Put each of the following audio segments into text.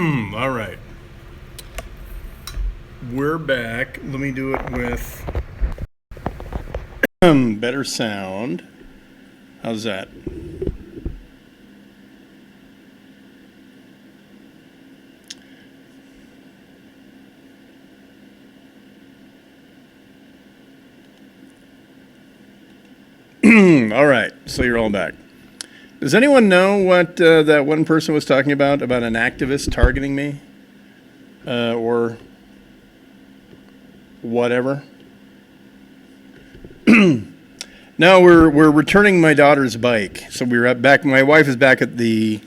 All right. We're back. Let me do it with better sound. How's that? All right. So you're all back. Does anyone know what that one person was talking about an activist targeting me? Or whatever? No, we're returning my daughter's bike. So we're back. My wife is back at the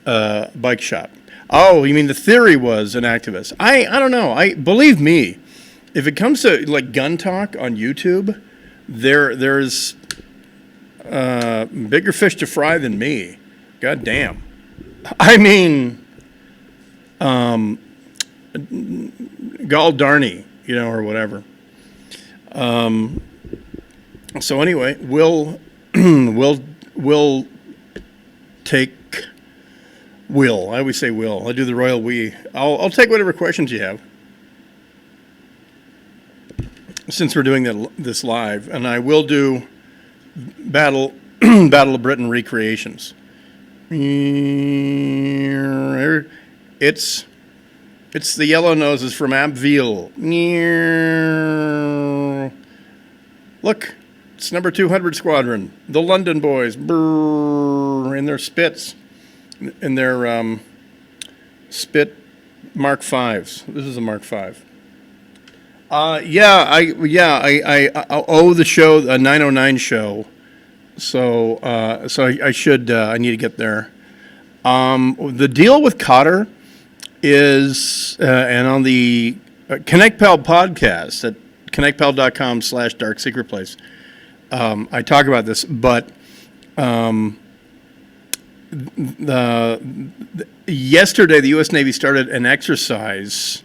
bike shop. Oh, you mean the theory was an activist? I don't know. I believe me. If it comes to like gun talk on YouTube, there's bigger fish to fry than me. God damn. I mean, gall darny, or whatever. So anyway, we'll take will. I always say will. I do the royal we. I'll take whatever questions you have, since we're doing this live, and I will do Battle of Britain recreations. It's the Yellow Noses from Abbeville. Look, it's number 200 Squadron, the London boys, in their Spits, in their Spit Mark Fives. This is a Mark Five. I owe the show a 909 show, so I need to get there. The deal with Cotter is, and on the ConnectPal podcast at connectpal.com/darksecretplace, I talk about this, but yesterday the U.S. Navy started an exercise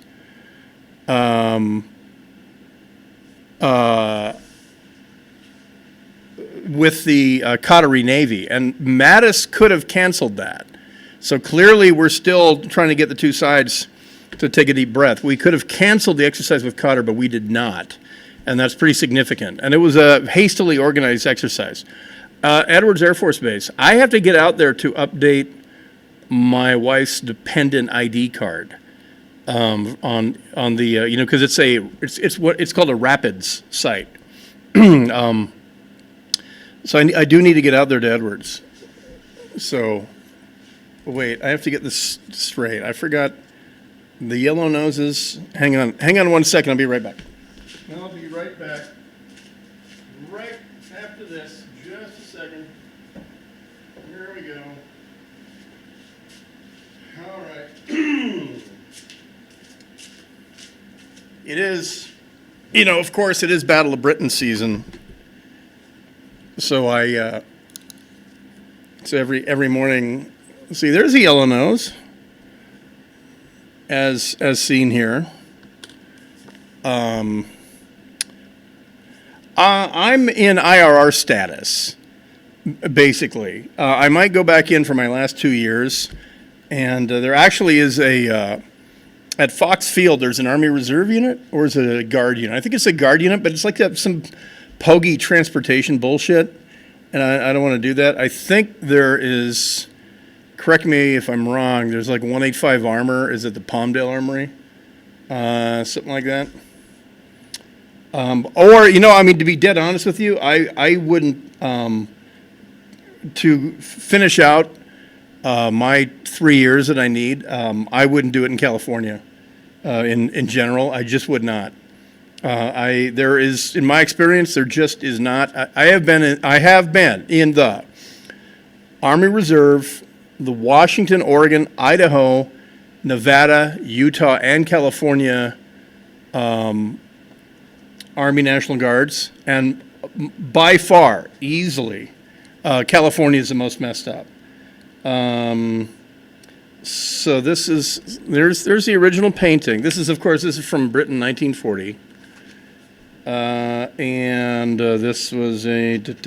with the Qatari Navy, and Mattis could have canceled that. So clearly we're still trying to get the two sides to take a deep breath. We could have canceled the exercise with Qatar, but we did not. And that's pretty significant. And it was a hastily organized exercise. Edwards Air Force Base. I have to get out there to update my wife's dependent ID card on the because it's called a Rapids site. So I do need to get out there to Edwards. So wait, I have to get this straight. I forgot the Yellow Noses. Hang on 1 second. I'll be right back. I'll be right back. Right after this. Just a second. Here we go. All right. It is, of course, it is Battle of Britain season. So so every morning, see, there's a Yellow Nose, as seen here. I'm in IRR status, basically. I might go back in for my last 2 years, and there actually is at Fox Field, there's an Army Reserve unit, or is it a Guard unit? I think it's a Guard unit, but it's like some pogey transportation bullshit, and I don't want to do that. I think there is, correct me if I'm wrong, there's like 185 Armor. Is it the Palmdale Armory? Something like that. Or, to be dead honest with you, I wouldn't, to finish out my 3 years that I need, I wouldn't do it in California in general. I just would not. There is, in my experience, there just is not. I have been in the Army Reserve, the Washington, Oregon, Idaho, Nevada, Utah, and California Army National Guards, and by far, easily, California is the most messed up. So there's the original painting. This is from Britain, 1940. And this was a, it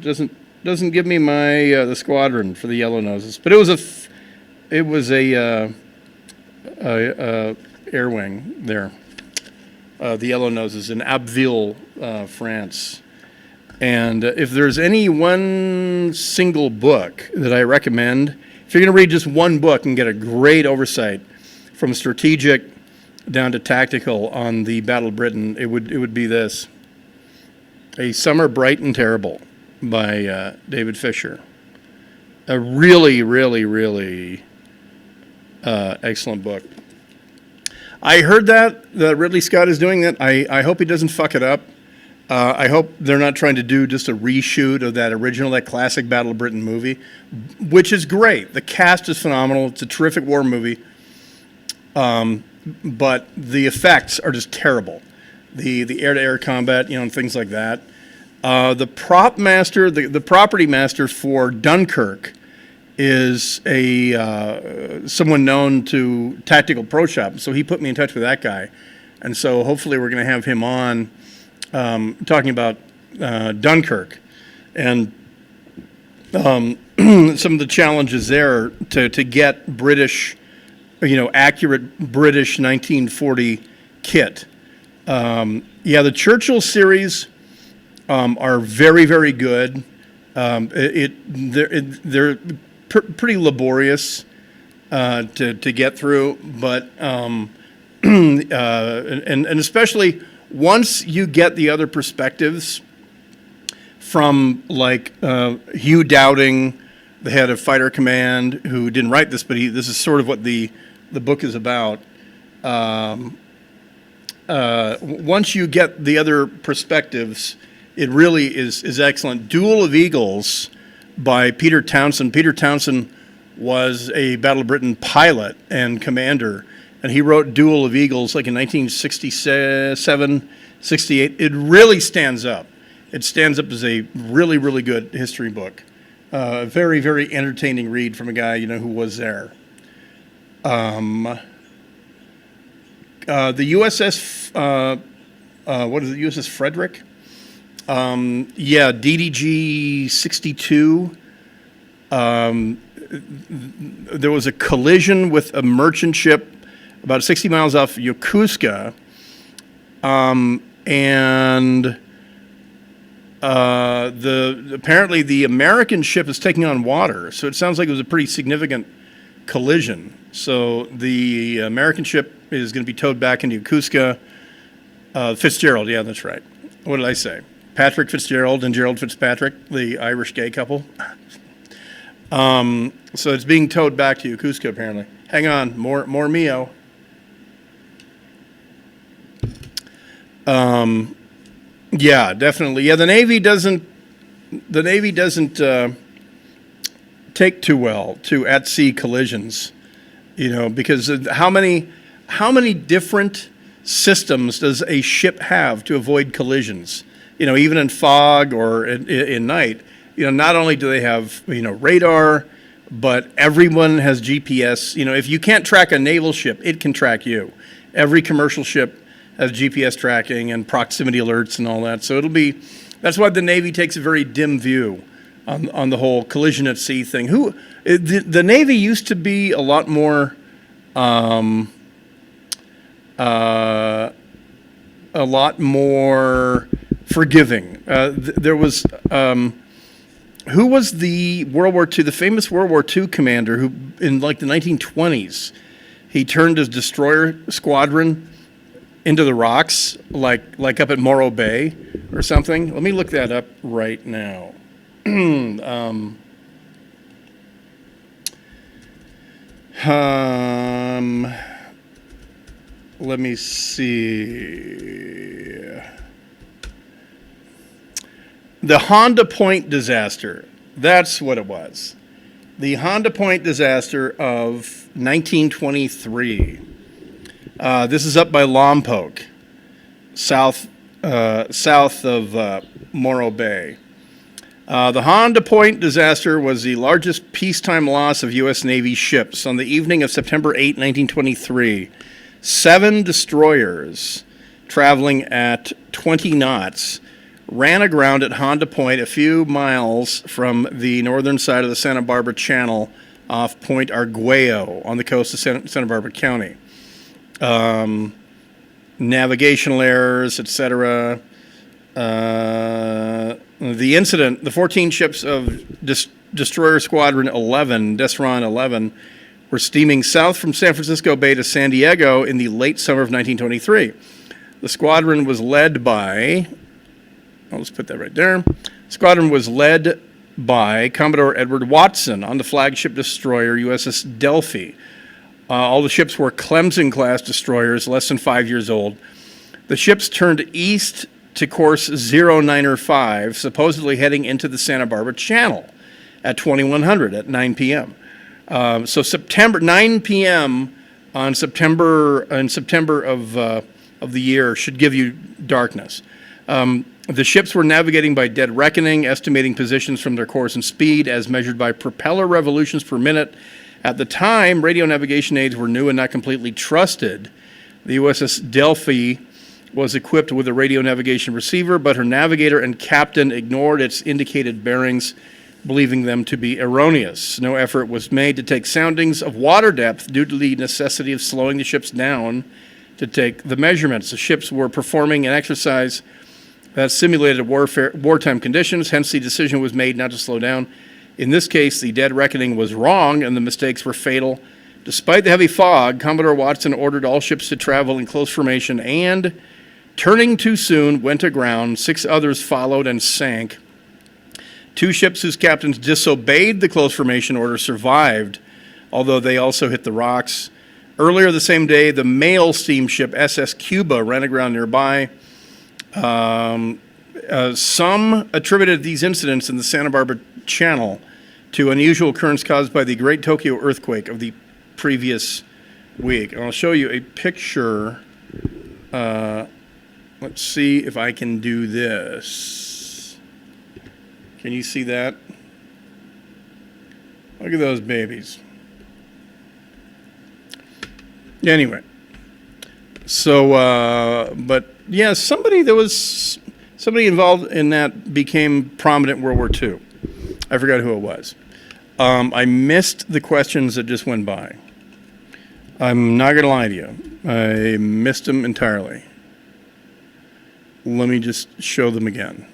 doesn't, Doesn't give me my the squadron for the Yellow Noses, but it was a air wing there. The Yellow Noses in Abbeville, France. And if there's any one single book that I recommend, if you're going to read just one book and get a great oversight from strategic down to tactical on the Battle of Britain, it would be this. A Summer Bright and Terrible by David Fisher. A really, really, really excellent book. I heard that Ridley Scott is doing that. I hope he doesn't fuck it up. I hope they're not trying to do just a reshoot of that classic Battle of Britain movie, which is great. The cast is phenomenal. It's a terrific war movie. But the effects are just terrible. The air-to-air combat, and things like that. The prop master, the property master for Dunkirk is someone known to Tactical Pro Shop. So he put me in touch with that guy. And so hopefully we're going to have him on talking about Dunkirk and some of the challenges there to get British, accurate British 1940 kit. The Churchill series are very, very good. They're pretty laborious to get through, but and especially once you get the other perspectives from Hugh Dowding, the head of Fighter Command, who didn't write this, but this is sort of what the book is about. Once you get the other perspectives, it really is excellent. Duel of Eagles by Peter Townsend. Peter Townsend was a Battle of Britain pilot and commander, and he wrote Duel of Eagles in 1967, 68. It really stands up. It stands up as a really, really good history book. A very, very entertaining read from a guy, who was there. The USS, what is it, USS Frederick? DDG 62. There was a collision with a merchant ship about 60 miles off Yokosuka, and apparently the American ship is taking on water. So it sounds like it was a pretty significant collision. So the American ship is going to be towed back into Yokosuka. Fitzgerald, yeah, that's right. What did I say? Patrick Fitzgerald and Gerald Fitzpatrick, the Irish gay couple. So it's being towed back to Yokosuka, apparently. Hang on, more Mio. Yeah, definitely. Yeah, the Navy doesn't take too well to at-sea collisions, because how many different systems does a ship have to avoid collisions? Even in fog or in night, not only do they have, radar, but everyone has GPS. If you can't track a naval ship, it can track you. Every commercial ship has GPS tracking and proximity alerts and all that. So that's why the Navy takes a very dim view on the whole collision at sea thing. The Navy used to be a lot more, forgiving. There was, who was the famous World War II commander who, in the 1920s, he turned his destroyer squadron into the rocks, like up at Morro Bay or something? Let me look that up right now. Let me see. The Honda Point disaster. That's what it was. The Honda Point disaster of 1923. This is up by Lompoc, south of Morro Bay. The Honda Point disaster was the largest peacetime loss of U.S. Navy ships on the evening of September 8, 1923. 7 destroyers traveling at 20 knots ran aground at Honda Point, a few miles from the northern side of the Santa Barbara Channel off Point Arguello on the coast of Santa Barbara County. Navigational errors, etc. The incident, the 14 ships of Destroyer Squadron 11, Desron 11, were steaming south from San Francisco Bay to San Diego in the late summer of 1923. The squadron was led by, let's put that right there. The squadron was led by Commodore Edward Watson on the flagship destroyer USS Delphi. All the ships were Clemson-class destroyers, less than 5 years old. The ships turned east to course 095, supposedly heading into the Santa Barbara Channel at 2100 at 9 p.m. So September 9 p.m. in September of the year should give you darkness. The ships were navigating by dead reckoning, estimating positions from their course and speed as measured by propeller revolutions per minute. At the time, radio navigation aids were new and not completely trusted. The USS Delphi was equipped with a radio navigation receiver, but her navigator and captain ignored its indicated bearings, believing them to be erroneous. No effort was made to take soundings of water depth due to the necessity of slowing the ships down to take the measurements. The ships were performing an exercise that simulated wartime conditions, hence the decision was made not to slow down. In this case, the dead reckoning was wrong and the mistakes were fatal. Despite the heavy fog, Commodore Watson ordered all ships to travel in close formation and, turning too soon, went aground. 6 others followed and sank. 2 ships whose captains disobeyed the close formation order survived, although they also hit the rocks. Earlier the same day, the mail steamship SS Cuba ran aground nearby. Some attributed these incidents in the Santa Barbara Channel to unusual occurrence caused by the Great Tokyo earthquake of the previous week. And I'll show you a picture. Let's see if I can do this. Can you see that? Look at those babies. Anyway, so, but yeah, somebody involved in that became prominent in World War II. I forgot who it was. I missed the questions that just went by. I'm not going to lie to you. I missed them entirely. Let me just show them again.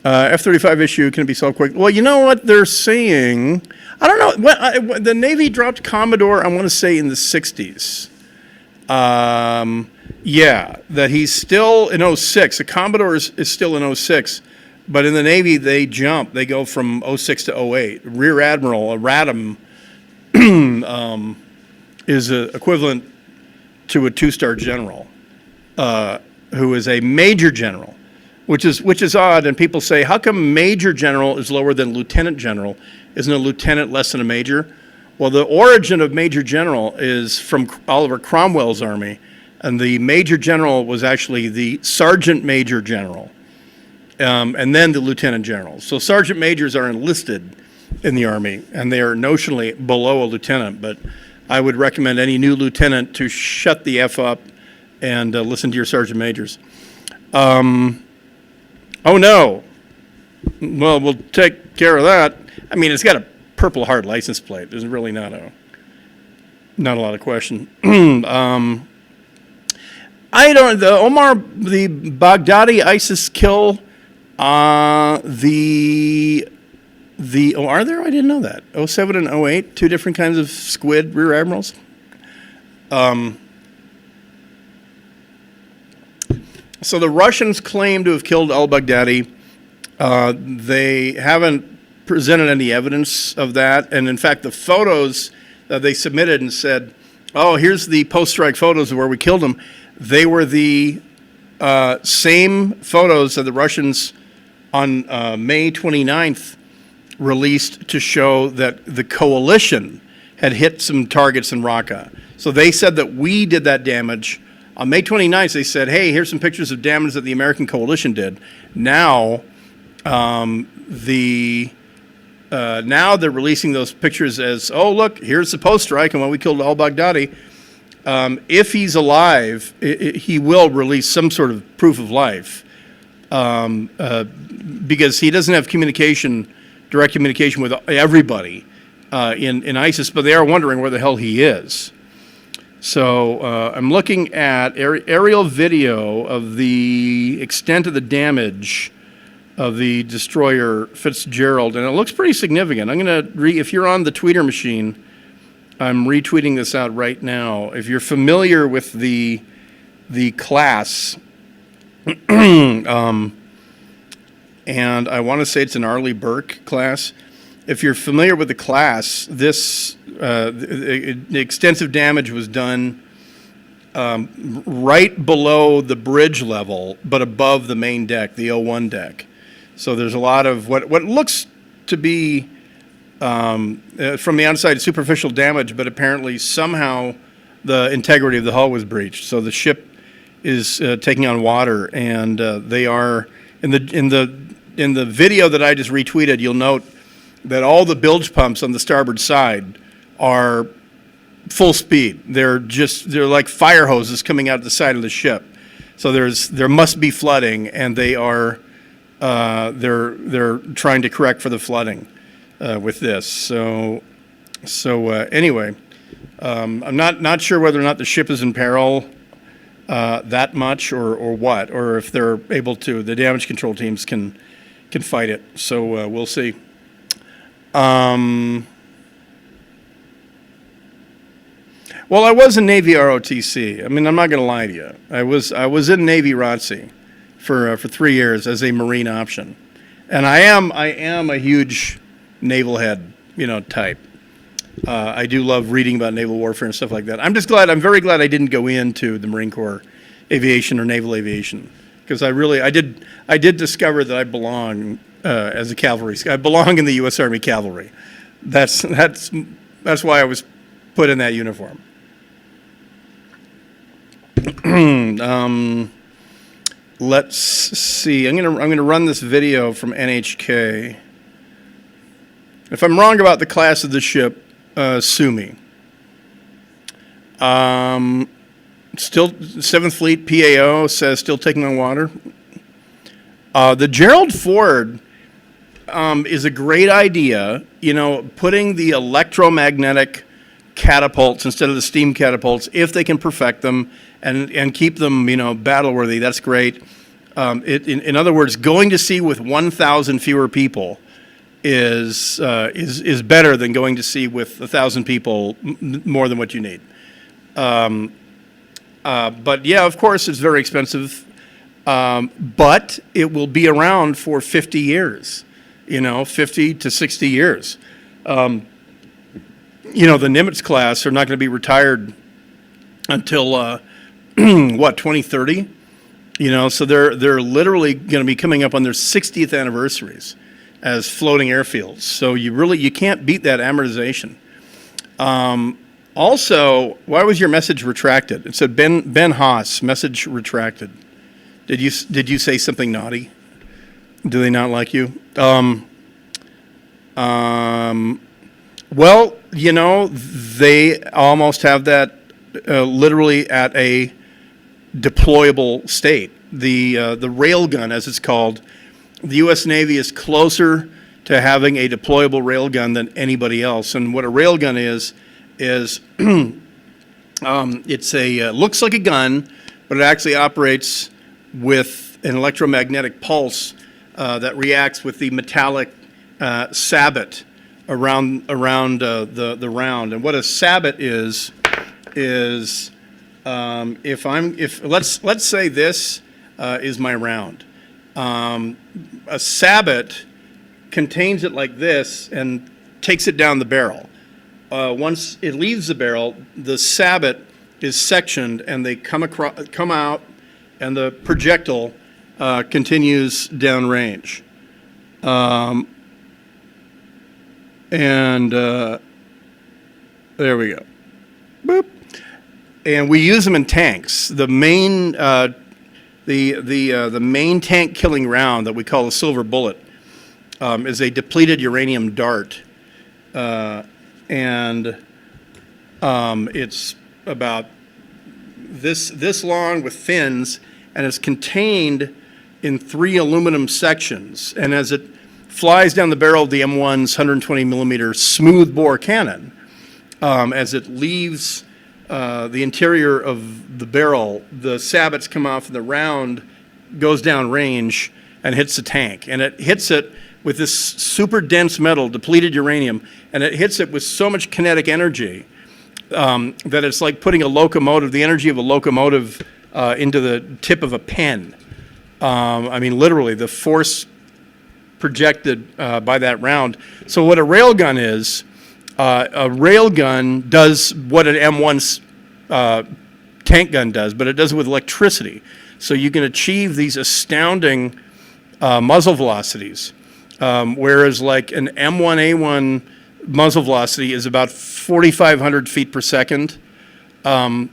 F-35 issue can be solved quick. Well, you know what they're saying? I don't know. The Navy dropped Commodore, I want to say, in the 60s. Yeah, that he's still in 06. The Commodore is still in 06. But in the Navy, they jump. They go from 06 to 08. Rear Admiral, a RADM, is equivalent to a 2-star general, who is a major general, which is odd. And people say, how come major general is lower than lieutenant general? Isn't a lieutenant less than a major? Well, the origin of major general is from Oliver Cromwell's army, and the major general was actually the sergeant major general. And then the lieutenant generals. So sergeant majors are enlisted in the Army, and they are notionally below a lieutenant. But I would recommend any new lieutenant to shut the F up and listen to your sergeant majors. Oh, no. Well, we'll take care of that. I mean, it's got a Purple Heart license plate. There's really not a lot of question. The Baghdadi ISIS kill. Are there? I didn't know that. 07 and 08, 2 different kinds of squid rear admirals. So the Russians claim to have killed al-Baghdadi. They haven't presented any evidence of that. And in fact, the photos that they submitted and said, oh, here's the post-strike photos of where we killed him. They were the same photos that the Russians on May 29th released to show that the coalition had hit some targets in Raqqa. So they said that we did that damage. On May 29th, they said, hey, here's some pictures of damage that the American coalition did. Now, now they're releasing those pictures as, oh, look, here's the post-strike and when we killed al-Baghdadi. If he's alive, he will release some sort of proof of life. because he doesn't have direct communication with everybody in ISIS, but they are wondering where the hell he is. So I'm looking at aerial video of the extent of the damage of the destroyer Fitzgerald, and it looks pretty significant. I'm going to if you're on the tweeter machine, I'm retweeting this out right now. If you're familiar with the class, and I want to say it's an Arleigh Burke class. If you're familiar with the class, this the extensive damage was done right below the bridge level, but above the main deck, the O1 deck. So there's a lot of what looks to be from the outside superficial damage, but apparently somehow the integrity of the hull was breached. So the ship is taking on water, and they are in the video that I just retweeted. You'll note that all the bilge pumps on the starboard side are full speed. They're like fire hoses coming out of the side of the ship. So there must be flooding, and they're trying to correct for the flooding with this. So anyway, I'm not sure whether or not the ship is in peril that much or what, or if they're able to. The damage control teams can fight it. So we'll see. Well, I was in Navy ROTC. I mean, I'm not going to lie to you. I was in Navy ROTC for 3 years as a Marine option, and I am a huge naval head, type. I do love reading about naval warfare and stuff like that. I'm very glad I didn't go into the Marine Corps aviation or naval aviation, because I did discover that I belong as a cavalry. I belong in the U.S. Army Cavalry. That's why I was put in that uniform. Let's see. I'm gonna run this video from NHK. If I'm wrong about the class of the ship, sue me. Still, 7th Fleet PAO says still taking on water. The Gerald Ford is a great idea. Putting the electromagnetic catapults instead of the steam catapults, if they can perfect them and keep them, battle worthy. That's great. In other words, going to sea with 1,000 fewer people is better than going to sea with 1,000 people, more than what you need. But yeah, of course, it's very expensive. But it will be around for 50 years, 50 to 60 years. The Nimitz class are not going to be retired until 2030. So they're literally going to be coming up on their 60th anniversaries as floating airfields. So you can't beat that amortization. Also, why was your message retracted? It said Ben Haas, message retracted. Did you say something naughty? Do they not like you? Well, they almost have that literally at a deployable state. The railgun, as it's called, the U.S. Navy is closer to having a deployable railgun than anybody else. And what a railgun is it's looks like a gun, but it actually operates with an electromagnetic pulse that reacts with the metallic sabot around the round. And what a sabot is let's say this is my round. A sabot contains it like this and takes it down the barrel. Once it leaves the barrel, the sabot is sectioned and they come out, and the projectile continues downrange. There we go. Boop. And we use them in tanks. The main the main tank killing round that we call the silver bullet is a depleted uranium dart, and it's about this long with fins, and it's contained in 3 aluminum sections, and as it flies down the barrel of the M1's 120 millimeter smooth bore cannon, as it leaves the interior of the barrel, the sabots come off and the round goes down range and hits the tank. And it hits it with this super dense metal, depleted uranium, and it hits it with so much kinetic energy that it's like putting a locomotive, the energy of a locomotive, into the tip of a pen. I mean, literally, the force projected by that round. So what a railgun is, a railgun does what an M1's tank gun does, but it does it with electricity. So you can achieve these astounding muzzle velocities, whereas like an M1A1 muzzle velocity is about 4,500 feet per second. The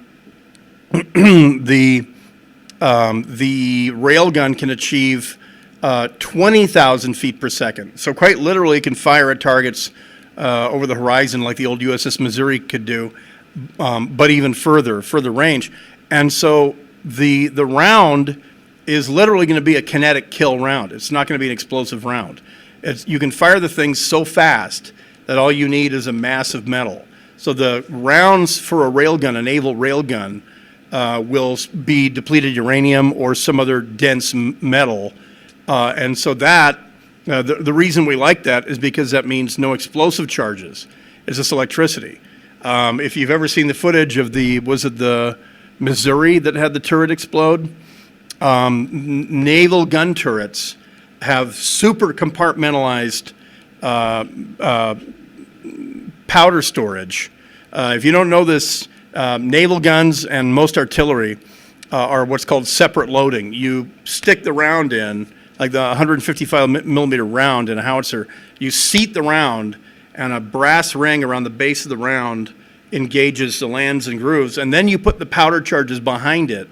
railgun can achieve 20,000 feet per second. So quite literally, it can fire at targets over the horizon like the old USS Missouri could do, but even further range. And so the round is literally going to be a kinetic kill round. It's not going to be an explosive round. You can fire the thing so fast that all you need is a mass of metal. So the rounds for a railgun, a naval railgun, will be depleted uranium or some other dense metal. And so that, the reason we like that is because that means no explosive charges. It's just electricity. If you've ever seen the footage of was it the Missouri that had the turret explode? Naval gun turrets have super compartmentalized powder storage. If you don't know this, naval guns and most artillery are what's called separate loading. You stick the round in, like the 155 millimeter round in a howitzer, you seat the round, and a brass ring around the base of the round engages the lands and grooves, and then you put the powder charges behind it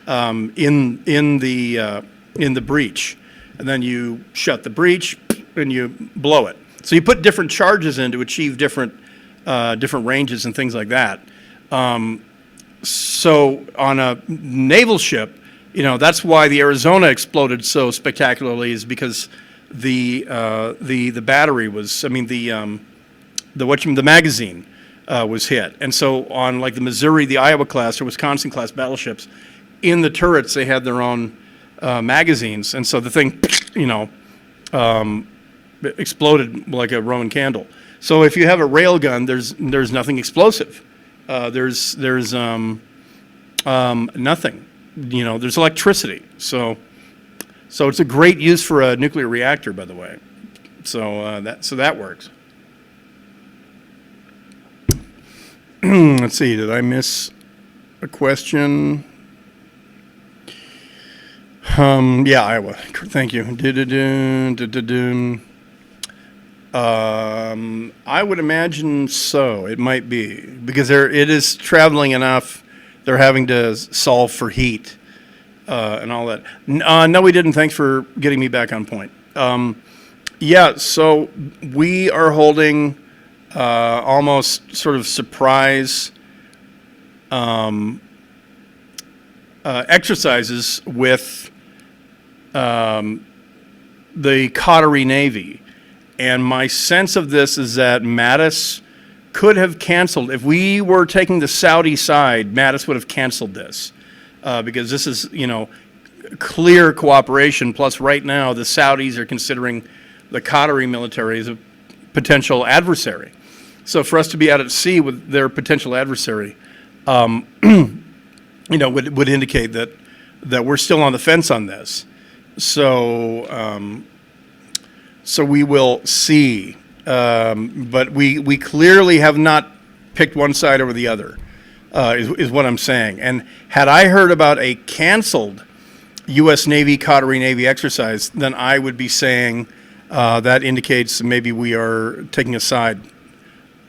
in the breech, and then you shut the breech and you blow it. So you put different charges in to achieve different ranges and things like that. So on a naval ship, that's why the Arizona exploded so spectacularly, is because the battery was, the magazine was hit. And so on like the Missouri, the Iowa class or Wisconsin class battleships, in the turrets they had their own magazines, and so the thing, exploded like a Roman candle. So if you have a railgun, there's nothing explosive. There's nothing. There's electricity. So it's a great use for a nuclear reactor, by the way. So that works. Let's see. Did I miss a question? Yeah, Iowa. Thank you. I would imagine so. It might be because it is traveling enough. They're having to solve for heat and all that. No, we didn't. Thanks for getting me back on point. Yeah, so we are holding almost sort of surprise exercises with the Qatari Navy. And my sense of this is that Mattis could have canceled. If we were taking the Saudi side, Mattis would have canceled this because this is, clear cooperation. Plus, right now, the Saudis are considering the Qatari military as a potential adversary. So for us to be out at sea with their potential adversary, would indicate that we're still on the fence on this. So we will see. But we clearly have not picked one side over the other, is what I'm saying. And had I heard about a canceled U.S. Navy, Qatari Navy exercise, then I would be saying that indicates maybe we are taking a side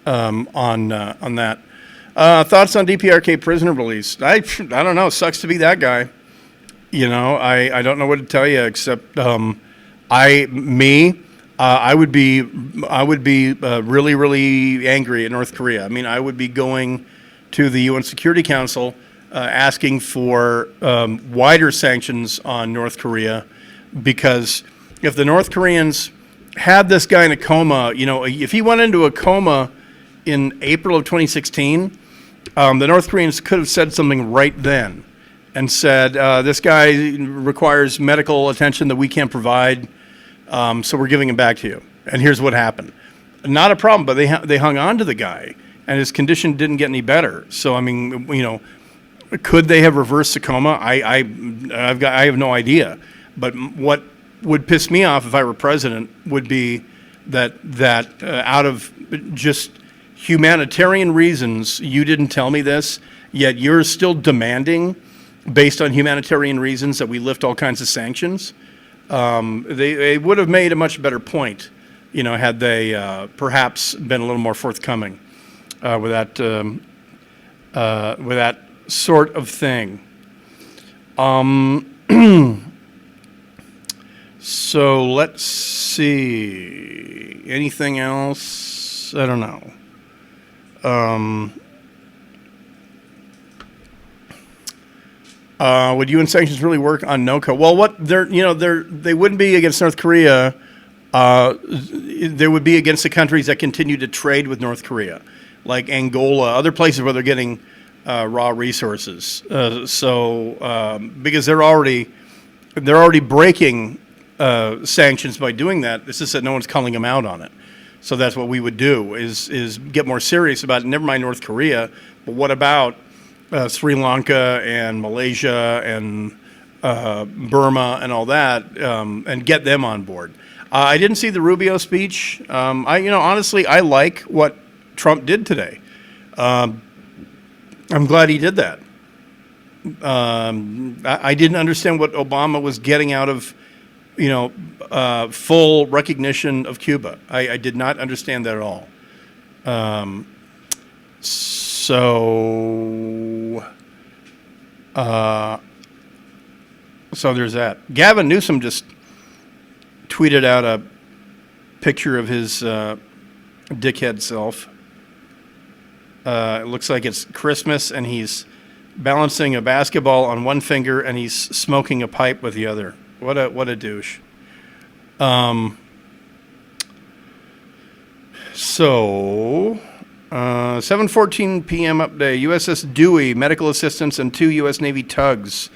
on that. Thoughts on DPRK prisoner release? I don't know. Sucks to be that guy. I don't know what to tell you except I would be really, really angry at North Korea. I mean, I would be going to the UN Security Council asking for wider sanctions on North Korea because if the North Koreans had this guy in a coma, if he went into a coma in April of 2016, the North Koreans could have said something right then and said, this guy requires medical attention that we can't provide, so we're giving him back to you. And here's what happened. Not a problem, but they hung on to the guy, and his condition didn't get any better. So, I mean, could they have reversed the coma? I have no idea. But what would piss me off if I were president would be that out of just humanitarian reasons, you didn't tell me this, yet you're still demanding, based on humanitarian reasons, that we lift all kinds of sanctions. They would have made a much better point, had they perhaps been a little more forthcoming with that sort of thing. So let's see. Anything else? I don't know. Would UN sanctions really work on NOCO? Well, they wouldn't be against North Korea. They would be against the countries that continue to trade with North Korea, like Angola, other places where they're getting raw resources. Because they're already breaking sanctions by doing that. It's just that no one's calling them out on it. So that's what we would do is get more serious about it. Never mind North Korea, but what about Sri Lanka and Malaysia and Burma and all that, and get them on board. I didn't see the Rubio speech. Honestly, I like what Trump did today. I'm glad he did that. I didn't understand what Obama was getting out of, full recognition of Cuba. I did not understand that at all. So there's that. Gavin Newsom just tweeted out a picture of his dickhead self. It looks like it's Christmas, and he's balancing a basketball on one finger, and he's smoking a pipe with the other. What a douche. So 7:14 p.m. update. USS Dewey, medical assistance, and 2 U.S. Navy tugs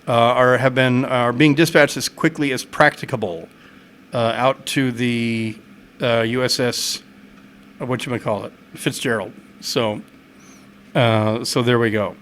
are being dispatched as quickly as practicable out to the USS Fitzgerald. So there we go.